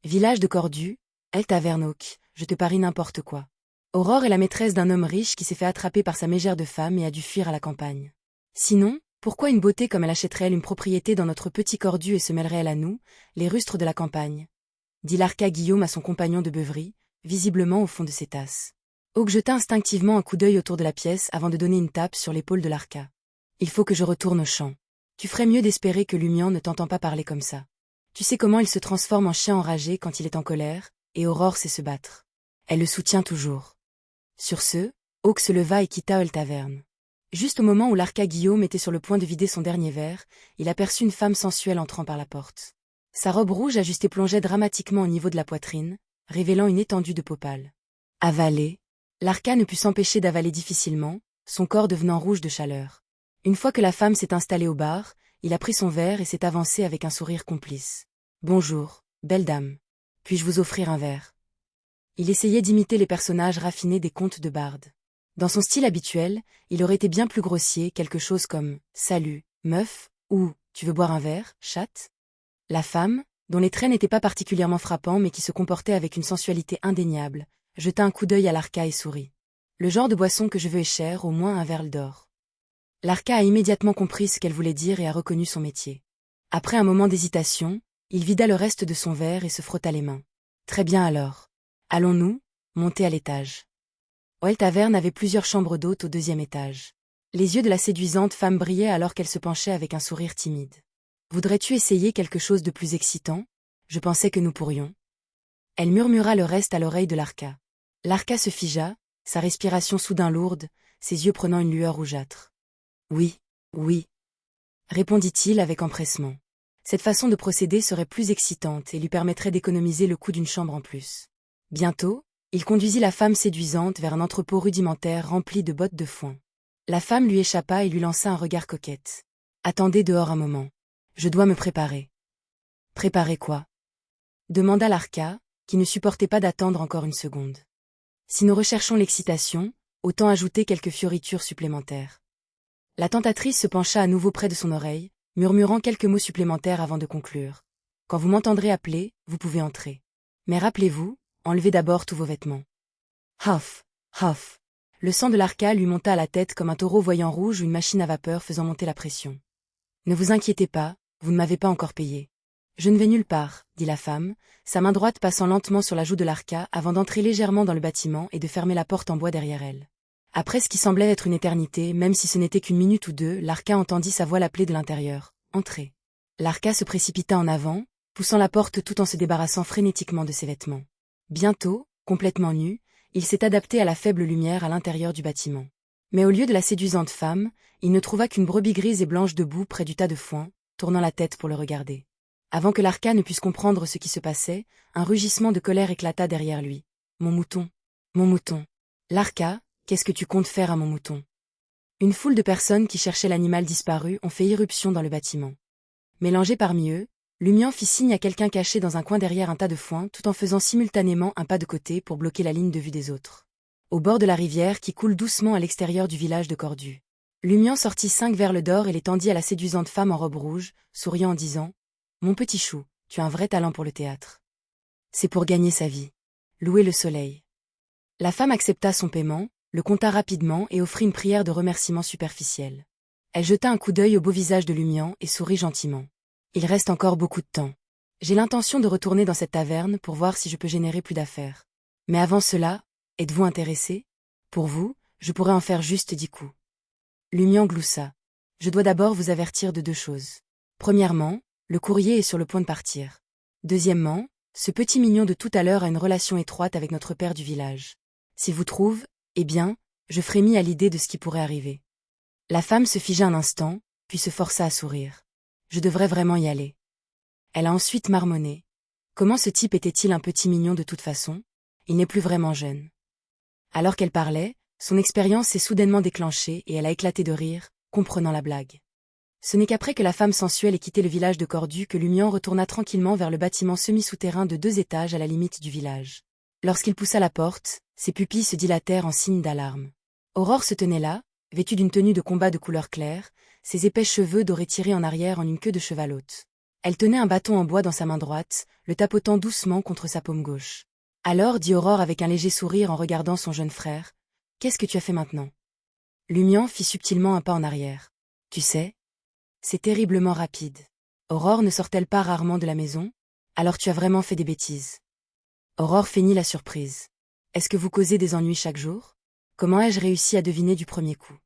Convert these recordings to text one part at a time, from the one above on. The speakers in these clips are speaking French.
Village de Cordu, El Tavernoc, je te parie n'importe quoi. Aurore est la maîtresse d'un homme riche qui s'est fait attraper par sa mégère de femme et a dû fuir à la campagne. Sinon, pourquoi une beauté comme elle achèterait-elle une propriété dans notre petit Cordu et se mêlerait-elle à nous, les rustres de la campagne? Dit l'arca Guillaume à son compagnon de beuverie, visiblement au fond de ses tasses. Hawk jeta instinctivement un coup d'œil autour de la pièce avant de donner une tape sur l'épaule de l'arca. Il faut que je retourne au champ. Tu ferais mieux d'espérer que Lumian ne t'entend pas parler comme ça. Tu sais comment il se transforme en chien enragé quand il est en colère, et Aurore sait se battre. Elle le soutient toujours. Sur ce, Hawk se leva et quitta El Taverne. Juste au moment où l'arca Guillaume était sur le point de vider son dernier verre, il aperçut une femme sensuelle entrant par la porte. Sa robe rouge ajustée plongeait dramatiquement au niveau de la poitrine, révélant une étendue de peau pâle. Avaler. L'arca ne put s'empêcher d'avaler difficilement, son corps devenant rouge de chaleur. Une fois que la femme s'est installée au bar, il a pris son verre et s'est avancé avec un sourire complice. « Bonjour, belle dame. Puis-je vous offrir un verre ?» Il essayait d'imiter les personnages raffinés des contes de Bard. Dans son style habituel, il aurait été bien plus grossier, quelque chose comme « Salut, meuf » ou « Tu veux boire un verre, chatte ?» La femme, dont les traits n'étaient pas particulièrement frappants mais qui se comportait avec une sensualité indéniable, jeta un coup d'œil à l'arca et sourit. « Le genre de boisson que je veux est cher, au moins un verre d'or. » L'arca a immédiatement compris ce qu'elle voulait dire et a reconnu son métier. Après un moment d'hésitation, il vida le reste de son verre et se frotta les mains. « Très bien alors. Allons-nous, monter à l'étage. » El Taverne avait plusieurs chambres d'hôtes au 2e étage. Les yeux de la séduisante femme brillaient alors qu'elle se penchait avec un sourire timide. « Voudrais-tu essayer quelque chose de plus excitant? Je pensais que nous pourrions. » Elle murmura le reste à l'oreille de l'arca. L'arca se figea, sa respiration soudain lourde, ses yeux prenant une lueur rougeâtre. « Oui, oui. » répondit-il avec empressement. Cette façon de procéder serait plus excitante et lui permettrait d'économiser le coût d'une chambre en plus. Bientôt, il conduisit la femme séduisante vers un entrepôt rudimentaire rempli de bottes de foin. La femme lui échappa et lui lança un regard coquette. « Attendez dehors un moment. Je dois me préparer. »« Préparer quoi ?» demanda l'arca, qui ne supportait pas d'attendre encore une seconde. « Si nous recherchons l'excitation, autant ajouter quelques fioritures supplémentaires. » La tentatrice se pencha à nouveau près de son oreille, murmurant quelques mots supplémentaires avant de conclure. « Quand vous m'entendrez appeler, vous pouvez entrer. Mais rappelez-vous, enlevez d'abord tous vos vêtements. » Huff, huff. Le sang de l'arca lui monta à la tête comme un taureau voyant rouge ou une machine à vapeur faisant monter la pression. « Ne vous inquiétez pas, vous ne m'avez pas encore payé. »« Je ne vais nulle part, » dit la femme, sa main droite passant lentement sur la joue de l'arca avant d'entrer légèrement dans le bâtiment et de fermer la porte en bois derrière elle. Après ce qui semblait être une éternité, même si ce n'était qu'une minute ou deux, l'arca entendit sa voix l'appeler de l'intérieur. « Entrez. » L'arca se précipita en avant, poussant la porte tout en se débarrassant frénétiquement de ses vêtements. Bientôt, complètement nu, il s'est adapté à la faible lumière à l'intérieur du bâtiment. Mais au lieu de la séduisante femme, il ne trouva qu'une brebis grise et blanche debout près du tas de foin, tournant la tête pour le regarder. Avant que l'arca ne puisse comprendre ce qui se passait, un rugissement de colère éclata derrière lui. « Mon mouton. Mon mouton. » « L'arca, qu'est-ce que tu comptes faire à mon mouton ?» Une foule de personnes qui cherchaient l'animal disparu ont fait irruption dans le bâtiment. Mélangés parmi eux, Lumian fit signe à quelqu'un caché dans un coin derrière un tas de foin tout en faisant simultanément un pas de côté pour bloquer la ligne de vue des autres. Au bord de la rivière qui coule doucement à l'extérieur du village de Cordu. Lumian sortit 5 verres d'or et les tendit à la séduisante femme en robe rouge, souriant en disant « Mon petit chou, tu as un vrai talent pour le théâtre. C'est pour gagner sa vie. Louer le soleil. » La femme accepta son paiement, le compta rapidement et offrit une prière de remerciement superficielle. Elle jeta un coup d'œil au beau visage de Lumian et sourit gentiment. « Il reste encore beaucoup de temps. J'ai l'intention de retourner dans cette taverne pour voir si je peux générer plus d'affaires. Mais avant cela, êtes-vous intéressé? Pour vous, je pourrais en faire juste 10 coups. » Lumian gloussa. « Je dois d'abord vous avertir de 2 choses. Premièrement, le courrier est sur le point de partir. Deuxièmement, ce petit mignon de tout à l'heure a une relation étroite avec notre père du village. S'il vous trouve, eh bien, je frémis à l'idée de ce qui pourrait arriver. » La femme se figea un instant, puis se força à sourire. « Je devrais vraiment y aller. » Elle a ensuite marmonné. Comment ce type était-il un petit mignon de toute façon? Il n'est plus vraiment jeune. Alors qu'elle parlait, son expérience s'est soudainement déclenchée et elle a éclaté de rire, comprenant la blague. Ce n'est qu'après que la femme sensuelle ait quitté le village de Cordu que Lumian retourna tranquillement vers le bâtiment semi-souterrain de 2 étages à la limite du village. Lorsqu'il poussa la porte, ses pupilles se dilatèrent en signe d'alarme. Aurore se tenait là, vêtue d'une tenue de combat de couleur claire, ses épais cheveux dorés tirés en arrière en une queue de cheval haute. Elle tenait un bâton en bois dans sa main droite, le tapotant doucement contre sa paume gauche. Alors, dit Aurore avec un léger sourire en regardant son jeune frère, « Qu'est-ce que tu as fait maintenant ?» Lumian fit subtilement un pas en arrière. « Tu sais, c'est terriblement rapide. Aurore ne sort-elle pas rarement de la maison? Alors tu as vraiment fait des bêtises. » Aurore feignit la surprise. « Est-ce que vous causez des ennuis chaque jour? Comment ai-je réussi à deviner du premier coup?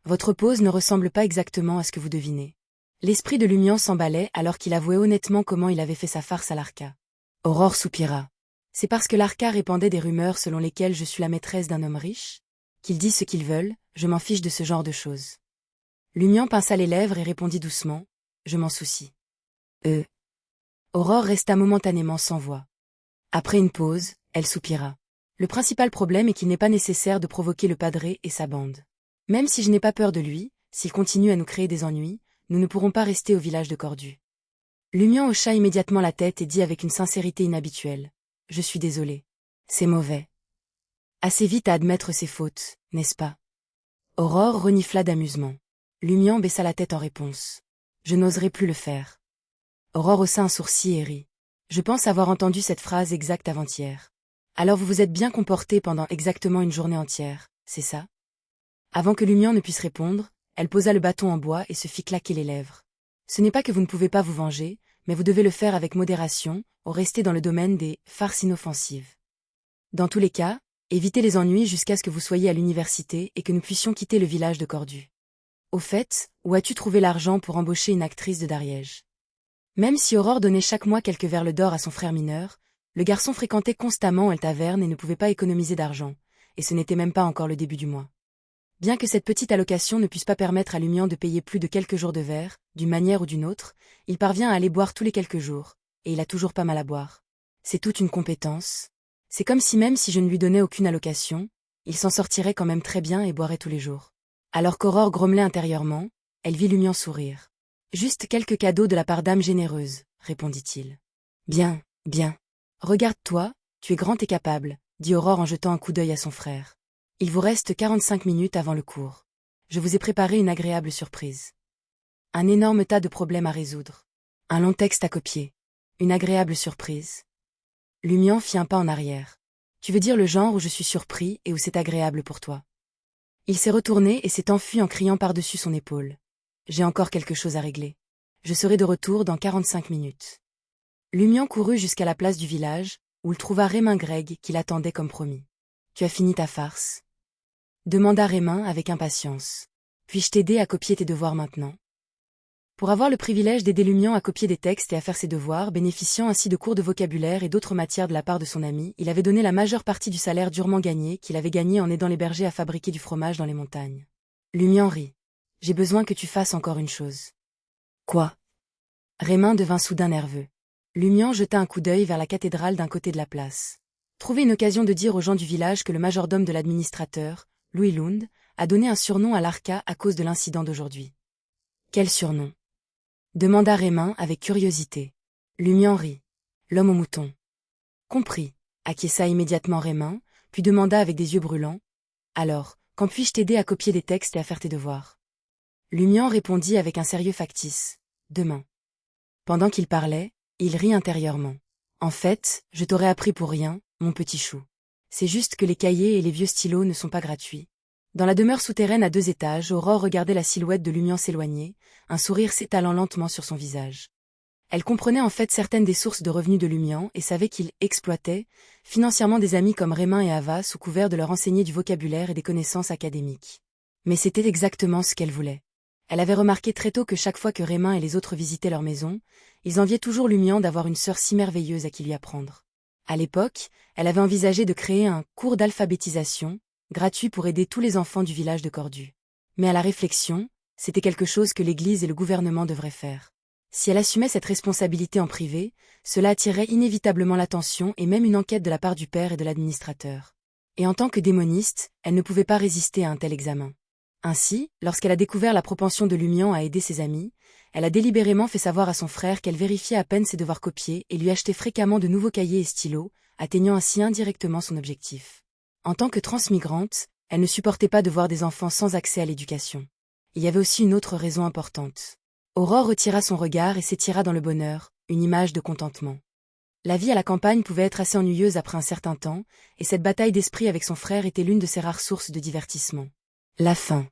Votre pose ne ressemble pas exactement à ce que vous devinez. » L'esprit de Lumian s'emballait alors qu'il avouait honnêtement comment il avait fait sa farce à l'Arca. Aurore soupira. « C'est parce que l'Arca répandait des rumeurs selon lesquelles je suis la maîtresse d'un homme riche? Qu'ils disent ce qu'ils veulent, je m'en fiche de ce genre de choses. » Lumian pinça les lèvres et répondit doucement, « Je m'en soucie. » Aurore resta momentanément sans voix. Après une pause, elle soupira. « Le principal problème est qu'il n'est pas nécessaire de provoquer le padré et sa bande. Même si je n'ai pas peur de lui, s'il continue à nous créer des ennuis, nous ne pourrons pas rester au village de Cordu. » Lumian hocha immédiatement la tête et dit avec une sincérité inhabituelle, « Je suis désolé. C'est mauvais. Assez vite à admettre ses fautes, n'est-ce pas? » Aurore renifla d'amusement. Lumian baissa la tête en réponse. « Je n'oserais plus le faire. » Aurore haussa un sourcil et rit. « Je pense avoir entendu cette phrase exacte avant-hier. Alors vous vous êtes bien comporté pendant exactement une journée entière, c'est ça? » Avant que Lumian ne puisse répondre, elle posa le bâton en bois et se fit claquer les lèvres. « Ce n'est pas que vous ne pouvez pas vous venger, mais vous devez le faire avec modération, ou rester dans le domaine des farces inoffensives. Dans tous les cas, évitez les ennuis jusqu'à ce que vous soyez à l'université et que nous puissions quitter le village de Cordu. Au fait, où as-tu trouvé l'argent pour embaucher une actrice de Dariège? » Même si Aurore donnait chaque mois quelques verles d'or à son frère mineur, le garçon fréquentait constamment la taverne et ne pouvait pas économiser d'argent, et ce n'était même pas encore le début du mois. Bien que cette petite allocation ne puisse pas permettre à Lumian de payer plus de quelques jours de verre, d'une manière ou d'une autre, il parvient à aller boire tous les quelques jours, et il a toujours pas mal à boire. C'est toute une compétence. C'est comme si même si je ne lui donnais aucune allocation, il s'en sortirait quand même très bien et boirait tous les jours. Alors qu'Aurore grommelait intérieurement, elle vit Lumian sourire. « Juste quelques cadeaux de la part d'âme généreuse, » répondit-il. « Bien, bien. Regarde-toi, tu es grand et capable, » dit Aurore en jetant un coup d'œil à son frère. « Il vous reste 45 minutes avant le cours. Je vous ai préparé une agréable surprise. Un énorme tas de problèmes à résoudre. Un long texte à copier. Une agréable surprise. » Lumian fit un pas en arrière. « Tu veux dire le genre où je suis surpris et où c'est agréable pour toi? » Il s'est retourné et s'est enfui en criant par-dessus son épaule. « J'ai encore quelque chose à régler. Je serai de retour dans 45 minutes. » Lumian courut jusqu'à la place du village, où il trouva Rémin Greg qui l'attendait comme promis. « Tu as fini ta farce? » demanda Rémin avec impatience. « Puis-je t'aider à copier tes devoirs maintenant? » Pour avoir le privilège d'aider Lumian à copier des textes et à faire ses devoirs, bénéficiant ainsi de cours de vocabulaire et d'autres matières de la part de son ami, il avait donné la majeure partie du salaire durement gagné qu'il avait gagné en aidant les bergers à fabriquer du fromage dans les montagnes. Lumian rit. « J'ai besoin que tu fasses encore une chose. » « Quoi ?» Rémin devint soudain nerveux. Lumian jeta un coup d'œil vers la cathédrale d'un côté de la place. Trouver une occasion de dire aux gens du village que le majordome de l'administrateur, Louis Lund, a donné un surnom à l'Arca à cause de l'incident d'aujourd'hui. « Quel surnom ?» demanda Rémin avec curiosité. Lumian rit. « L'homme au mouton. »« Compris, » acquiesça immédiatement Rémin, puis demanda avec des yeux brûlants. « Alors, quand puis-je t'aider à copier des textes et à faire tes devoirs? » Lumian répondit avec un sérieux factice. « Demain. » Pendant qu'il parlait, il rit intérieurement. « En fait, je t'aurais appris pour rien, mon petit chou. C'est juste que les cahiers et les vieux stylos ne sont pas gratuits. » Dans la demeure souterraine à 2 étages, Aurore regardait la silhouette de Lumian s'éloigner, un sourire s'étalant lentement sur son visage. Elle comprenait en fait certaines des sources de revenus de Lumian et savait qu'il exploitait financièrement des amis comme Rémin et Ava sous couvert de leur enseigner du vocabulaire et des connaissances académiques. Mais c'était exactement ce qu'elle voulait. Elle avait remarqué très tôt que chaque fois que Rémin et les autres visitaient leur maison, ils enviaient toujours Lumian d'avoir une sœur si merveilleuse à qui lui apprendre. À l'époque, elle avait envisagé de créer un cours d'alphabétisation, gratuit pour aider tous les enfants du village de Cordu. Mais à la réflexion, c'était quelque chose que l'Église et le gouvernement devraient faire. Si elle assumait cette responsabilité en privé, cela attirerait inévitablement l'attention et même une enquête de la part du père et de l'administrateur. Et en tant que démoniste, elle ne pouvait pas résister à un tel examen. Ainsi, lorsqu'elle a découvert la propension de Lumian à aider ses amis, elle a délibérément fait savoir à son frère qu'elle vérifiait à peine ses devoirs copiés et lui achetait fréquemment de nouveaux cahiers et stylos, atteignant ainsi indirectement son objectif. En tant que transmigrante, elle ne supportait pas de voir des enfants sans accès à l'éducation. Il y avait aussi une autre raison importante. Aurore retira son regard et s'étira dans le bonheur, une image de contentement. La vie à la campagne pouvait être assez ennuyeuse après un certain temps, et cette bataille d'esprit avec son frère était l'une de ses rares sources de divertissement. La fin.